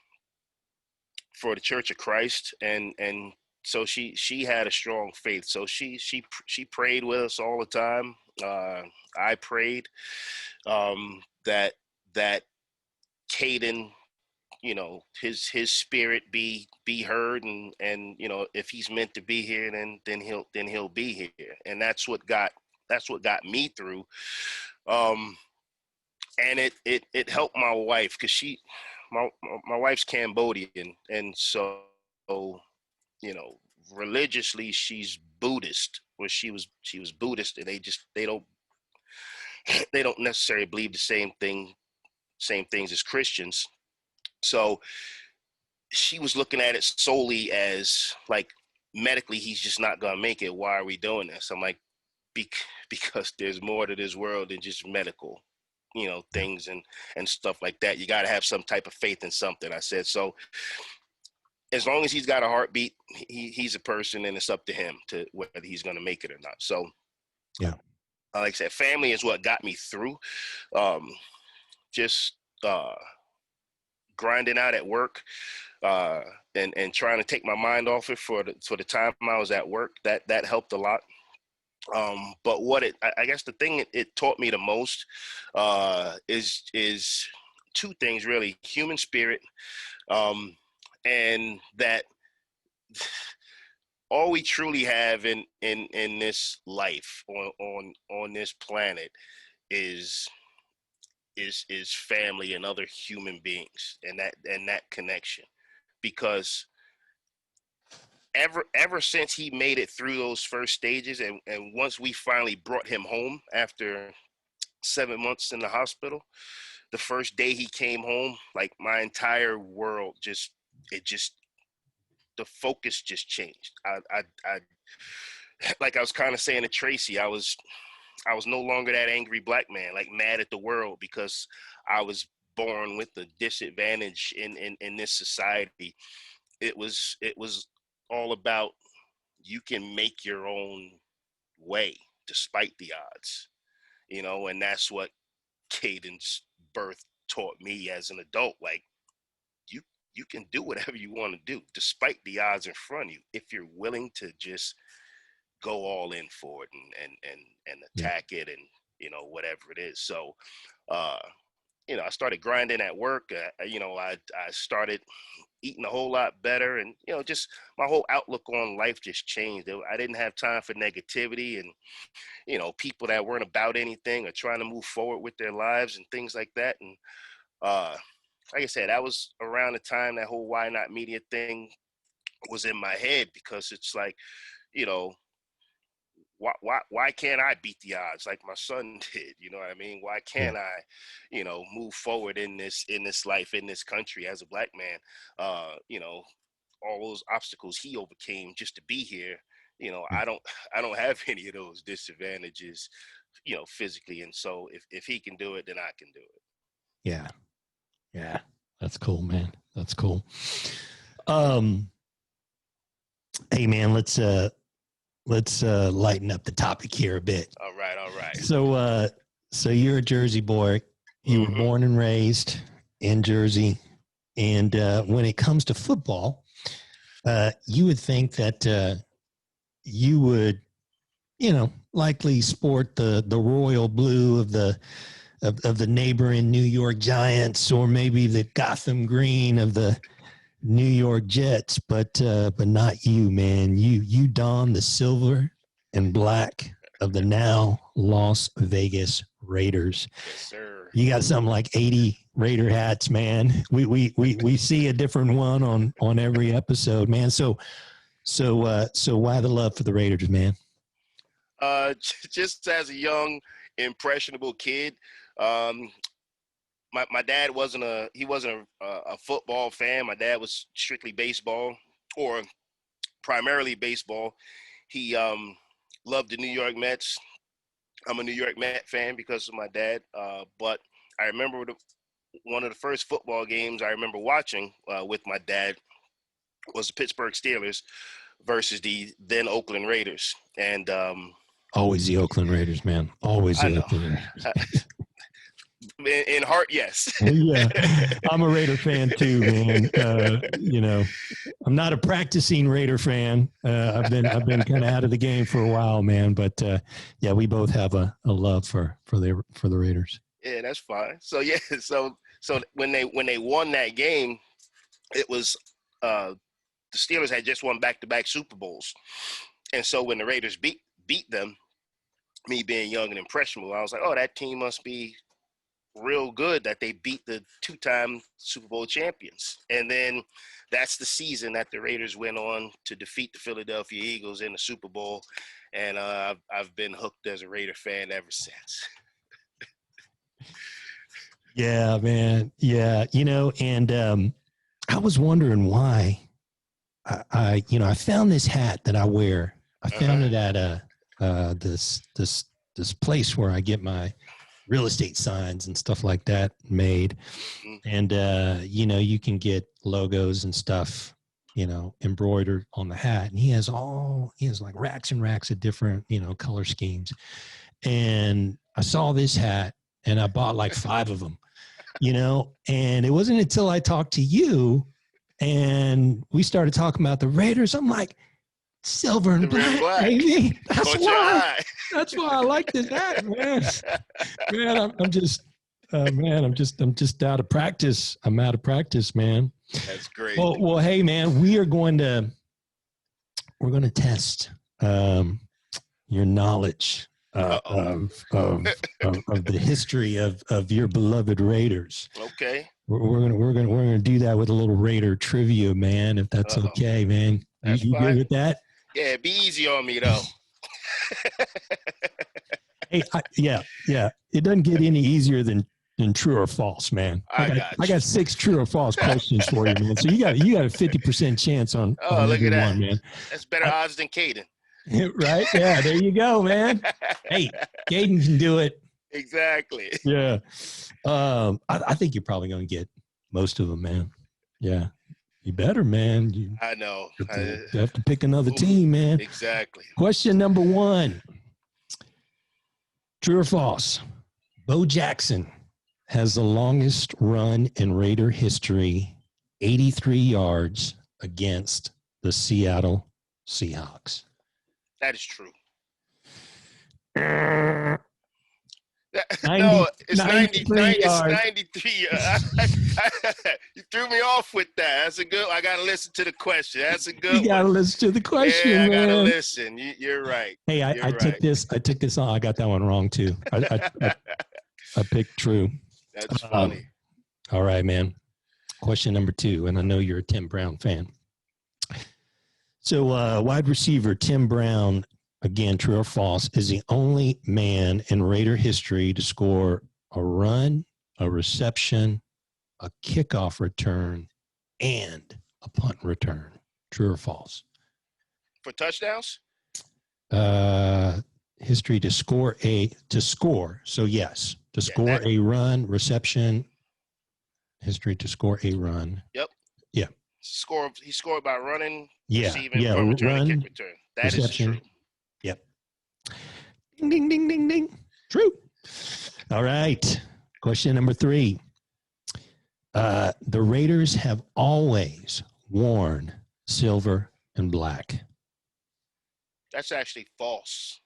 the Church of Christ, and so she had a strong faith. So she prayed with us all the time. I prayed that Kaiden, his spirit be heard, and if he's meant to be here, then he'll be here. And that's what got me through. And it helped my wife, because my wife's Cambodian, and so religiously she's Buddhist, or she was Buddhist, and they don't necessarily believe the same things as Christians. So she was looking at it solely as like, medically, he's just not gonna make it. Why are we doing this? I'm like, because there's more to this world than just medical, things and stuff like that. You got to have some type of faith in something. I said, so as long as he's got a heartbeat, he's a person, and it's up to him to whether he's going to make it or not. So, Yeah. Like I said, family is what got me through. Just grinding out at work, and trying to take my mind off it for the time I was at work. That helped a lot. But I guess the thing it taught me the most is two things, really: human spirit, and that all we truly have in this life on this planet is family and other human beings, and that connection. Because ever since he made it through those first stages, and once we finally brought him home after 7 months in the hospital, the first day he came home, like, my entire world the focus just changed. I like I was kind of saying to Tracy, I was no longer that angry black man, like mad at the world because I was born with a disadvantage in this society. It was all about, you can make your own way despite the odds, and that's what Kaiden's birth taught me as an adult. Like, you can do whatever you want to do despite the odds in front of you, if you're willing to just go all in for it and attack it, and whatever it is. So I started grinding at work. I started eating a whole lot better, and just my whole outlook on life just changed. I didn't have time for negativity and people that weren't about anything or trying to move forward with their lives and things like that. And like I said, that was around the time that whole why not media thing was in my head, because it's like, why can't I beat the odds like my son did? You know what I mean? Why can't I, move forward in this life, in this country, as a black man? All those obstacles he overcame just to be here. I don't have any of those disadvantages, physically. And so if he can do it, then I can do it. Yeah. Yeah. That's cool, man. That's cool. Hey man, let's lighten up the topic here a bit. All right. So So you're a Jersey boy. You were born and raised in Jersey. And when it comes to football, you would think that you would, likely sport the royal blue of the neighboring New York Giants, or maybe the Gotham green of the New York Jets, but not you, man. You don the silver and black of the now Las Vegas Raiders. Yes, sir. You got something like 80 Raider hats, man. We see a different one on every episode, man. So why the love for the Raiders, man? Just as a young, impressionable kid, my dad wasn't a football fan. My dad was strictly baseball, or primarily baseball. He loved the New York Mets. I'm a New York Met fan because of my dad. But I remember one of the first football games I remember watching with my dad was the Pittsburgh Steelers versus the then Oakland Raiders. And always the Oakland Raiders, man. Always the Oakland Raiders. In heart, yes. Yeah, I'm a Raider fan too, man. I'm not a practicing Raider fan. I've been kind of out of the game for a while, man. But yeah, we both have a love for the Raiders. Yeah, that's fine. So yeah, so when they won that game, it was the Steelers had just won back-to-back Super Bowls, and so when the Raiders beat them, me being young and impressionable, I was like, oh, that team must be real good that they beat the two-time Super Bowl champions. And then that's the season that the Raiders went on to defeat the Philadelphia Eagles in the Super Bowl. And I've been hooked as a Raider fan ever since. Yeah, man. Yeah. And I was wondering why I found this hat that I wear. I found it at this place where I get my real estate signs and stuff like that made. And, you can get logos and stuff, embroidered on the hat. And he has like racks and racks of different, color schemes. And I saw this hat and I bought like 5 of them, and it wasn't until I talked to you and we started talking about the Raiders. I'm like, silver and black, baby. That's why I like this hat, man. Man, I'm just out of practice. I'm out of practice, man. That's great. Well, hey, man, we're going to test your knowledge of the history of your beloved Raiders. Okay. We're gonna do that with a little Raider trivia, man. If that's okay, man. You good with that? Yeah, be easy on me though. Hey, yeah. It doesn't get any easier than true or false, man. I got 6 true or false questions for you, man. So you got a 50% chance on. Oh, look at that, one, man. That's better odds than Kaiden. Right? Yeah, there you go, man. Hey, Kaiden can do it. Exactly. Yeah. I think you're probably going to get most of them, man. Yeah. You better, man. I know. You have to pick another team, man. Exactly. Question number 1. True or false? Bo Jackson has the longest run in Raider history, 83 yards against the Seattle Seahawks. That is true. 90, no, it's 93 yards. 93. You threw me off with that. That's a good. I gotta listen to the question. That's a good. You gotta listen to the question. Yeah, I man. gotta listen. You're right. Hey, I took this on. I got that one wrong too. I picked true. That's funny. All right, man. Question number 2, and I know you're a Tim Brown fan. So, wide receiver Tim Brown, again, true or false, is the only man in Raider history to score a run, a reception, a kickoff return, and a punt return. True or false? For touchdowns? History to score. So yes, to score a run, reception. History to score a run. Yep. Yeah. He scored by running, receiving, punt return, run, and kick return. That reception. is true. Yep. Ding, ding, ding, ding, ding. True. All right. Question number 3. The Raiders have always worn silver and black. That's actually false.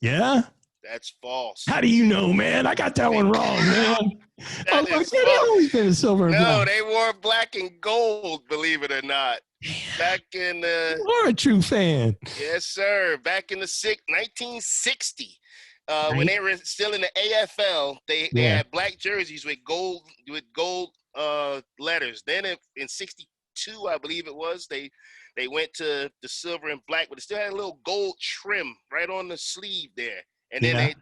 Yeah? That's false. How do you know, man? I got that one wrong, man. I'm like, Is yeah, they false. always been silver and No, black. they wore black and gold, believe it or not. Back in the... You are a true fan. Yes, sir. Back in the 1960, when they were still in the AFL, they had black jerseys with gold letters. Then in 62, I believe it was, they went to the silver and black, but it still had a little gold trim right on the sleeve there. And then I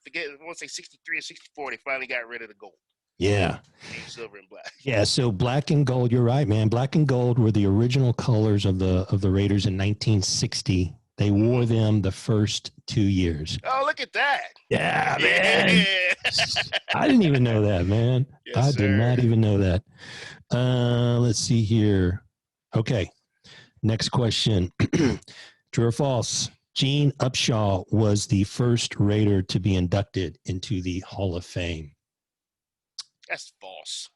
forget, I want to say 63 or 64, they finally got rid of the gold. Yeah. Silver and black. Yeah, so black and gold, you're right, man. Black and gold were the original colors of the Raiders in 1960. They wore them the first 2 years. Oh, look at that. Yeah, man. I didn't even know that, man. Yes, I did not even know that. Let's see here. Okay. Next question. True or false? Gene Upshaw was the first Raider to be inducted into the Hall of Fame. That's false.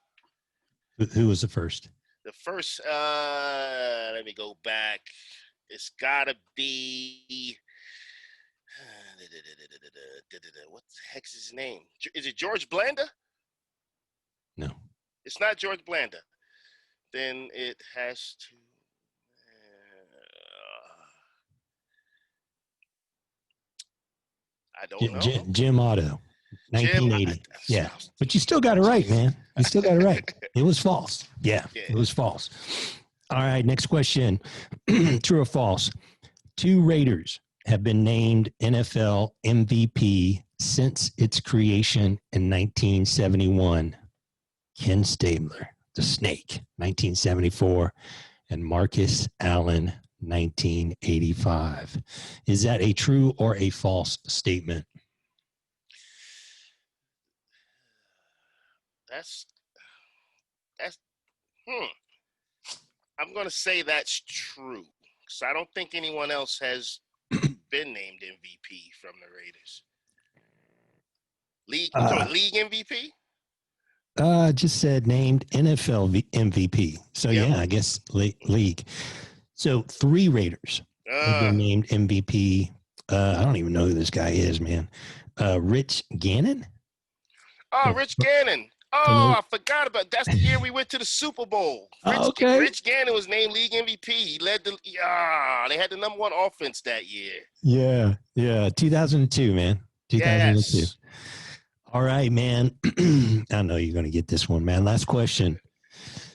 Who was the first? The first, let me go back. It's got to be, what the heck's his name? Is it George Blanda? No. It's not George Blanda. Then it has to, I don't know. Jim Otto. 1980. Yeah. But you still got it right, man. You still got it right. It was false. Yeah, it was false. All right, next question. True or false? 2 Raiders have been named NFL MVP since its creation in 1971. Ken Stabler, the Snake, 1974, and Marcus Allen, 1985. Is that a true or a false statement? I'm going to say that's true, because I don't think anyone else has been named MVP from the Raiders. League MVP? Just said named NFL MVP. So, yeah, I guess league. So 3 Raiders have been named MVP. I don't even know who this guy is, man. Rich Gannon? Oh, Rich Gannon. Oh, I forgot about that's the year we went to the Super Bowl. Rich Gannon was named league MVP. He led they had the number 1 offense that year. Yeah. 2002, man. 2002. Yes. All right, man. I know you're going to get this one, man. Last question.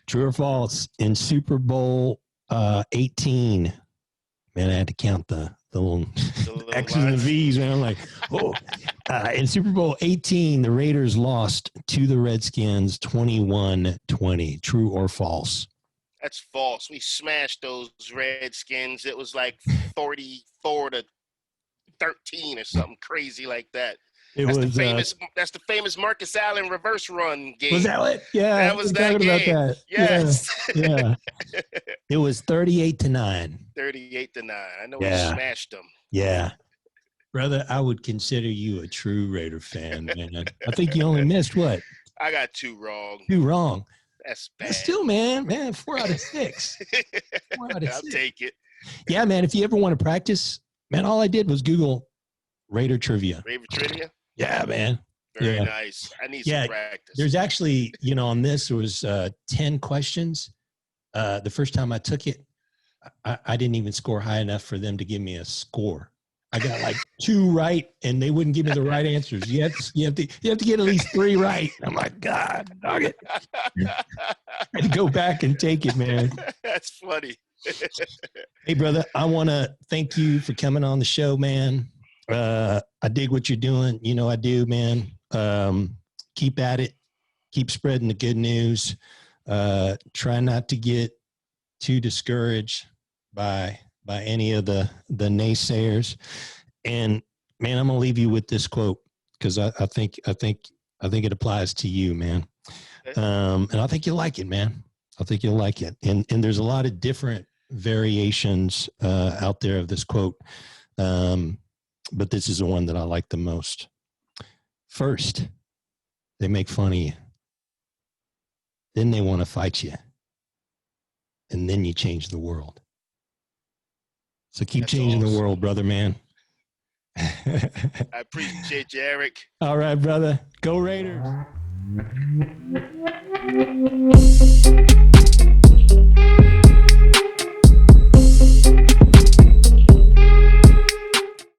True or false? In Super Bowl 18, man, I had to count the little X's and V's, man. I'm like, oh. In Super Bowl 18, the Raiders lost to the Redskins 21-20. True or false? That's false. We smashed those Redskins. It was like 34-13 or something crazy like that. That's the famous Marcus Allen reverse run game. Was that it? Yeah. That was that game. About that. Yes. Yeah. It was 38-9. 38-9. I know we smashed them. Yeah. Brother, I would consider you a true Raider fan, man. I think you only missed what? I got 2 wrong. 2 wrong. That's bad. But still, man, 4 out of 6. 4 out of 6. I'll take it. Yeah, man, if you ever want to practice, man, all I did was Google Raider trivia. Raider trivia? Yeah, man. Very nice. I need some practice. There's actually, on this, there was 10 questions. The first time I took it, I didn't even score high enough for them to give me a score. I got like 2 right, and they wouldn't give me the right answers. You have to get at least 3 right. I'm like, God, dog it. I had to go back and take it, man. That's funny. Hey, brother, I want to thank you for coming on the show, man. I dig what you're doing. You know I do, man. Keep at it. Keep spreading the good news. Try not to get too discouraged by any of the naysayers. And man, I'm gonna leave you with this quote, because I think it applies to you, man. And I think you'll like it, man. I think you'll like it. And there's a lot of different variations out there of this quote, but this is the one that I like the most. First, they make fun of you. Then they want to fight you. And then you change the world. So keep That's changing awesome. the world, brother, man. I appreciate you, Eric. All right, brother. Go Raiders.